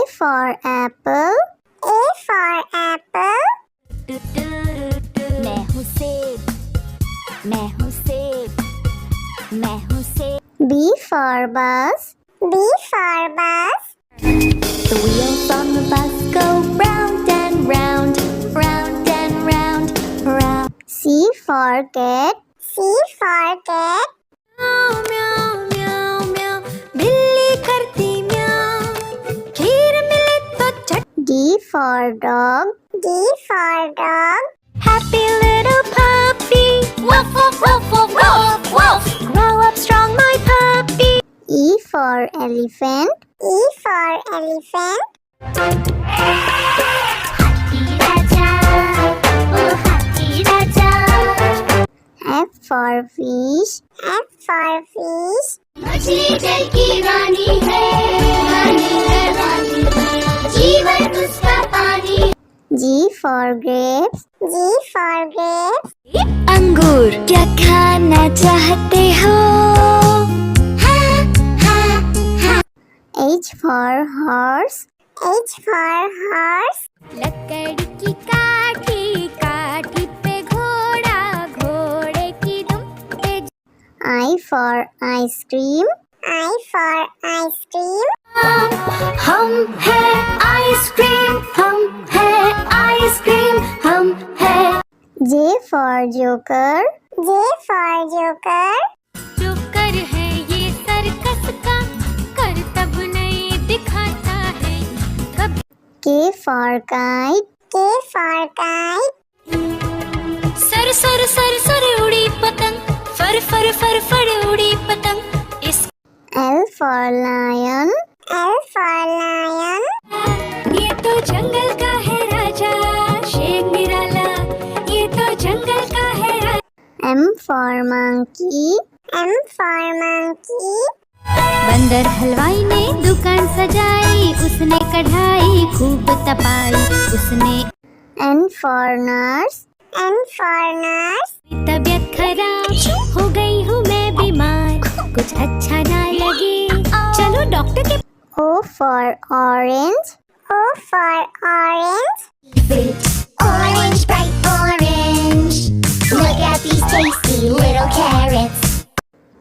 for apple. A for apple. मैं हूँ सेब, मैं हूँ सेब, मैं हूँ सेब। B for bus. B for bus. The wheels on the bus go round and round, round and round, round. C for cat. C for cat. म्याऊ म्याऊ म्याऊ म्याऊ, बिल्ली करती म्याऊ, खीर मिले तो चट। D for dog. D for dog. Happy little puppy, woof woof woof woof woof woof. Grow up strong, my puppy. E for elephant. E for elephant. हाथी राजा, ओ हाथी राजा। F for fish. F for fish. मछली जल की रानी है, रानी है, रानी है, जीवन उसका पानी। G for grapes. G for grapes. अंगूर क्या खाना चाहते हो? H for horse. H for horse. लकड़ी की काठी, काठी पे घोड़ा, घोड़े की दुम पे। I for ice cream. I for ice cream. हम है आइसक्रीम, हम है आइसक्रीम, हम है। J for joker. J for joker. Joker है ये सर्कस का, करतब नहीं दिखाता है कब। K for kite. K for kite. Sir sir sir sir उड़ी पतंग, फर फर फर फर उड़ी पतंग। इस L for lion. L for lion. ये तो जंगल का है राजा, शेर निराला, ये तो जंगल का है राजा। M for monkey. M for monkey. बंदर हलवाई ने दुकान सजाई, उसने कढ़ाई खूब तपाई, उसने। N for nurse. N for nurse. तबीयत खराब हो गई हूँ मैं बीमार, कुछ अच्छा ना लगे, चलो डॉक्टर के। O for orange. O for orange. Orange, bright orange, look at these tasty little carrots.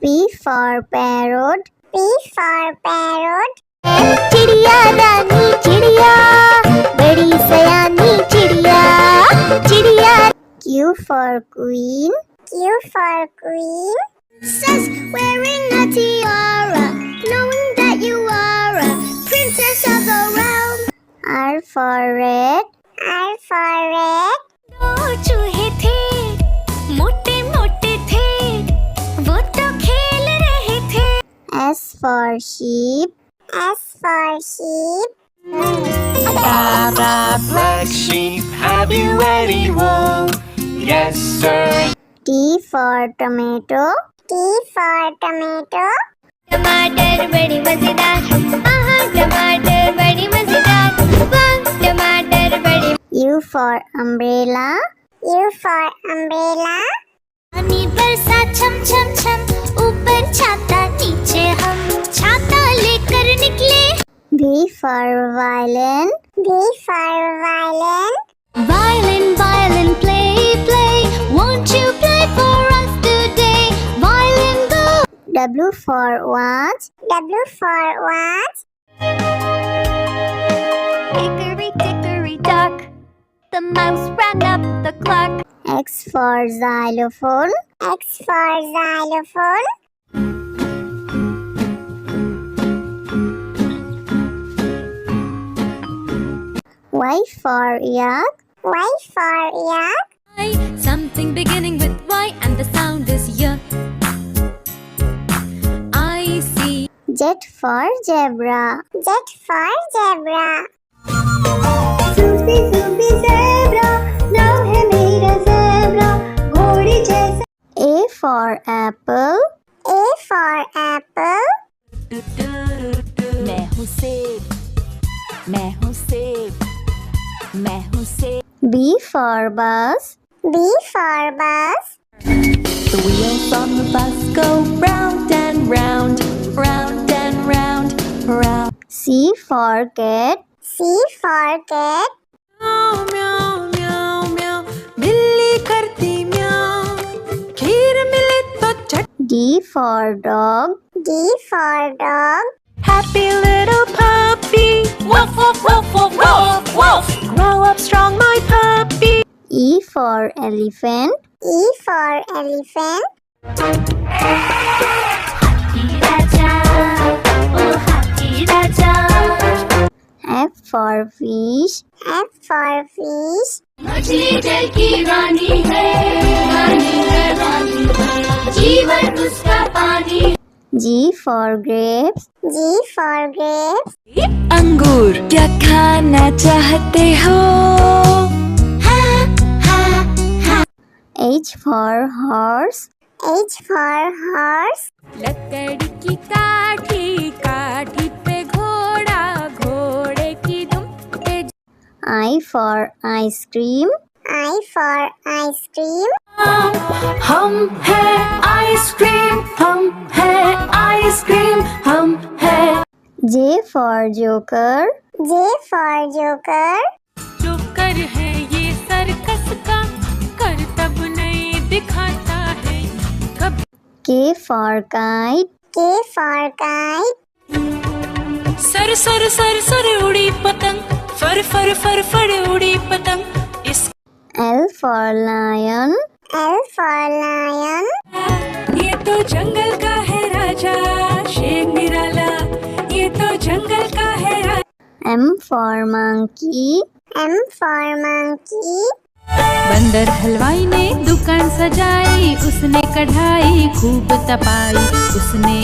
P for parrot. P for parrot. चिड़िया रानी चिड़िया, बड़ी सयानी चिड़िया, चिड़िया। Q for queen. Q for queen. Says wearing a tiara, knowing that you are a princess of the realm. R for rat. R for rat. दो चूहे थे, मोटे मोटे थे, वो तो खेल रहे थे। S for sheep. S for sheep. Black sheep, have you any wool? Yes, sir. T for tomato. T for tomato. टमाटर बड़ी मजेदार, आहा टमाटर बड़ी मजेदार, वाह टमाटर बड़ी। U for umbrella. U for umbrella. पानी बरसा छम छम छम, ऊपर छाता नीचे हम, छाता लेकर निकले। V for violin. V for violin. Violin, violin, play, play, won't you play for us today? Violin, go. W for watch. W for watch. Hickory dickory dock, the mouse ran up the clock. X for xylophone. X for xylophone. Y for yak. Y for yak. Something beginning with Y and the sound is Y. I see. Z for zebra. Z for zebra. Sufi Sufi zebra, नाम है मेरा zebra, घोड़े जैसा। A for apple. A for apple. मैं हूँ सेब, मैं हूँ सेब, मैं हूँ सेब। B for bus. B for bus. The wheels on the bus go round and round, round and round, round. C for cat. C for cat. म्याऊ म्याऊ म्याऊ म्याऊ बिल्ली करती म्याऊ खीर मिले तो चट D for dog. D for dog. Happy little puppy woof woof woof woof woof woof grow up strong my puppy E for elephant. E for elephant. F for fish. F for fish. मछली जल की रानी है रानी है रानी है जीवन उसका पानी G for grapes. G for grapes. अंगूर क्या खाना चाहते हो H for horse. H for horse. लकड़ी की काठी काठी पे घोड़ा घोड़े की दुम पे I for ice cream. I for ice cream. हम है आइसक्रीम हम है आइसक्रीम हम है J for joker. J for joker. जो कर है ये सर्कस का करतब नहीं दिखाता है कभी K for kite. K for kite. Sir sir sir sir उड़ी पतंग फर फर फर फर उड़ी पतंग इस L for lion. L for lion. ये तो जंगल का है राजा शेर निराला ये तो जंगल का है राजा M for monkey. M for monkey. बंदर हलवाई ने दुकान सजाई उसने कढ़ाई खूब तपाई उसने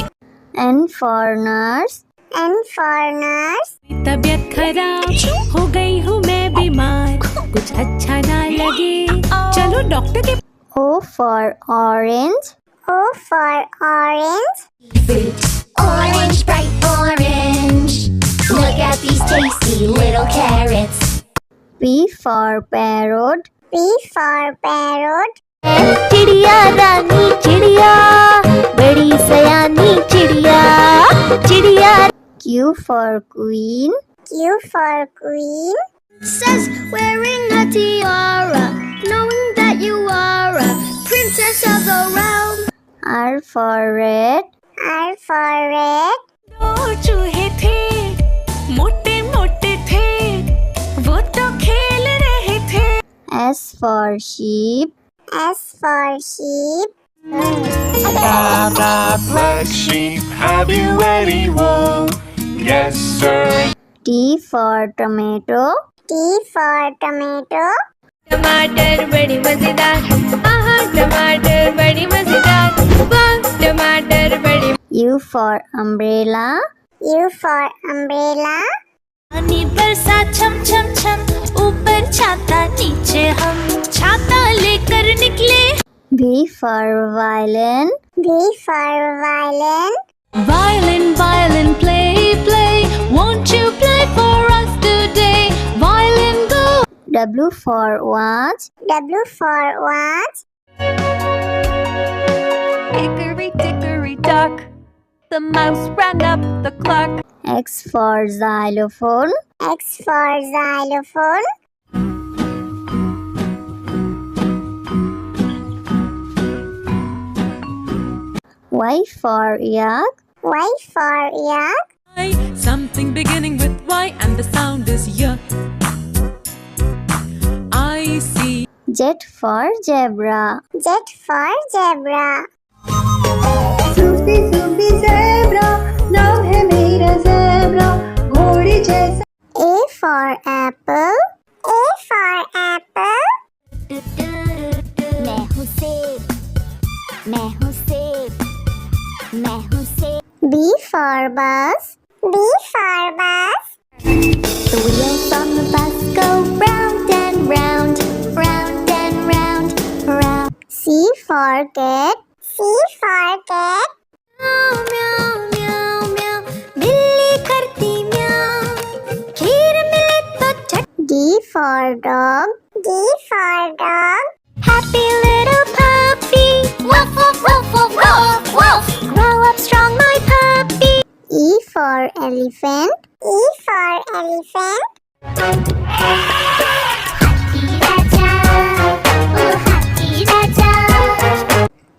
N for nurse. N for nurse. तबीयत खराब हो गई हूँ मैं बीमार कुछ अच्छा ना लगे चलो डॉक्टर के O for orange. O for orange. Orange, bright orange. Look at these tasty little carrots. P for parrot. P for parrot. चिड़िया रानी चिड़िया बड़ी सयानी चिड़िया चिड़िया Q for queen. Q for queen. says wearing a tiara knowing that you are a princess of the realm R for red. R for red. दो चूहे थे मोटे मोटे थे वो तो खेल रहे थे S for sheep. S for sheep. Blah, blah, black sheep, have you any wool? Yes, sir. T for tomato. T for tomato. टमाटर बड़ी मजेदार आहा टमाटर बड़ी मजेदार वाह टमाटर बड़ी U for umbrella. U for umbrella. पानी बरसा छम छम छम ऊपर छाता नीचे हम छाता लेकर निकले V for violin. V for violin. Violin, violin, play, play. Won't you play for us today? Violin, go. W for watch. W for watch. Hickory dickory dock. The mouse ran up the clock. X for xylophone. X for xylophone. Y for yak. Y for yak. Something beginning with Y and the sound is Y. I see. Z for zebra. Z for zebra. Sufi Sufi zebra, नाम है मेरा zebra, घोड़े जैसा. A for apple. A for apple. मैं हूँ सेब मैं हूँ सेब मैं हूँ सेब B for bus. B for bus. The wheels on the bus go round and round round and round round C for cat. C for cat. म्याऊ म्याऊ म्याऊ म्याऊ बिल्ली करती म्याऊ खीर मिले तो चट D for dog. D for dog. Happy little puppy woof woof woof woof woof woof grow up strong my puppy E for elephant. E for elephant.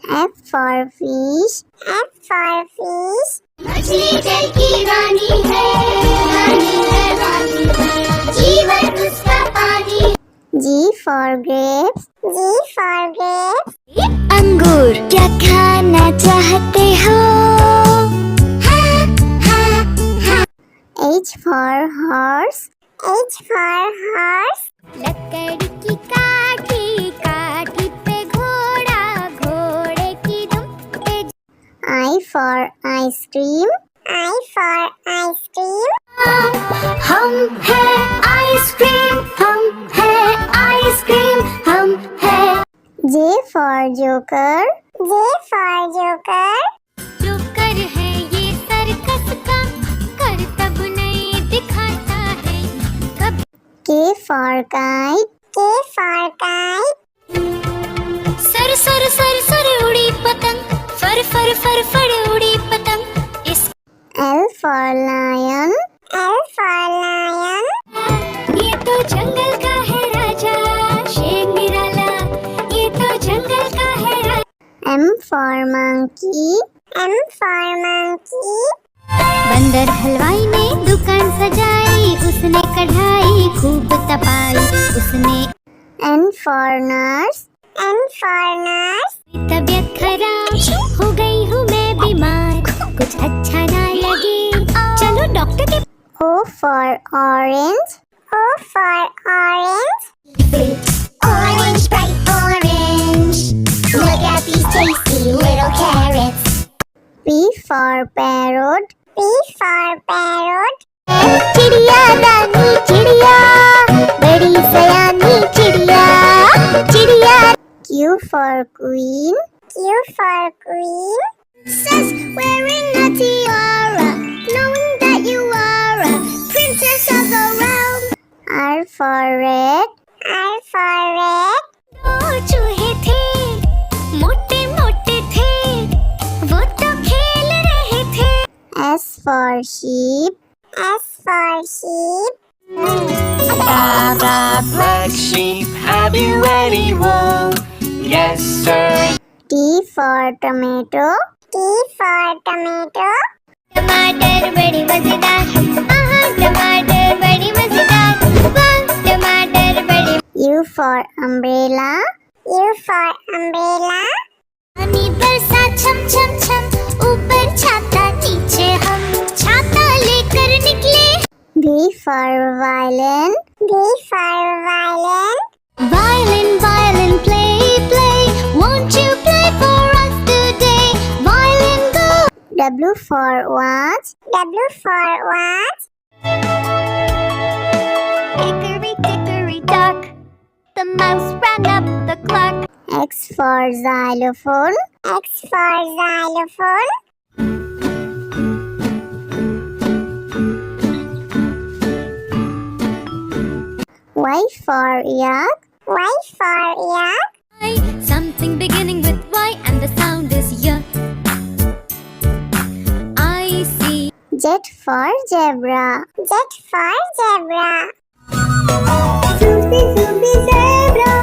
F for fish. F for fish. मछली जल की रानी है, रानी है, रानी है, जीवन उसका पानी। G for grapes. G for grapes. अंगूर क्या खाना चाहते हो? H for horse. H for horse. लकड़ी की काठी, काठी पे घोड़ा, घोड़े की दुम पे। I for ice cream. I for ice cream. हम हैं आइसक्रीम, हम हैं आइसक्रीम, हम हैं। J for joker. J for joker. Joker है ये सर्कस का, करतब नहीं दिखाता है कभी। K for kite. K for kite. Sir sir sir sir उड़ी पतंग, फर फर फर फर उड़ी पतंग। इस L for lion. L for lion. ये तो जंगल का है राजा शेर निराला, ये तो जंगल का है राजा। M for monkey. M for monkey. बंदर हलवाई ने दुकान सजाई, उसने कढ़ाई खूब तपाई, उसने। N for nurse. N for nurse. तबीयत खराब हो गई हूँ मैं बीमार, कुछ अच्छा ना लगे चलो डॉक्टर के। O for orange. O for orange. Orange, bright orange, look at these tasty little carrots. P for parrot. P for parrot. चिड़िया दानी चिड़िया, बड़ी सयानी चिड़िया, चिड़िया। Q for queen. Q for queen. Princess wearing a tiara, knowing that you are a princess of the realm. R for red. R for red. दो चूहे थे, मोटे मोटे थे, वो तो खेल रहे थे। S for sheep. S for sheep. Black sheep, have you any wool? Yes, sir. T for tomato. T for tomato. टमाटर बड़ी मजेदार, आहा टमाटर बड़ी मजेदार, वाह टमाटर बड़ी। U for umbrella. U for umbrella. पानी बरसा छम छम छम, ऊपर छाता नीचे हम, छाता लेकर निकले। V for violin. V for violin. Violin, violin, play, play, won't you play for us today? Violin, go. W for watch. W for watch. Hickory dickory dock, the mouse ran up the clock. X for xylophone. X for xylophone. Y for yak. Y for yak. Something beginning with Y and the sound is Y. I see. Z for zebra. Z for zebra. Zoopy zoopy zebra.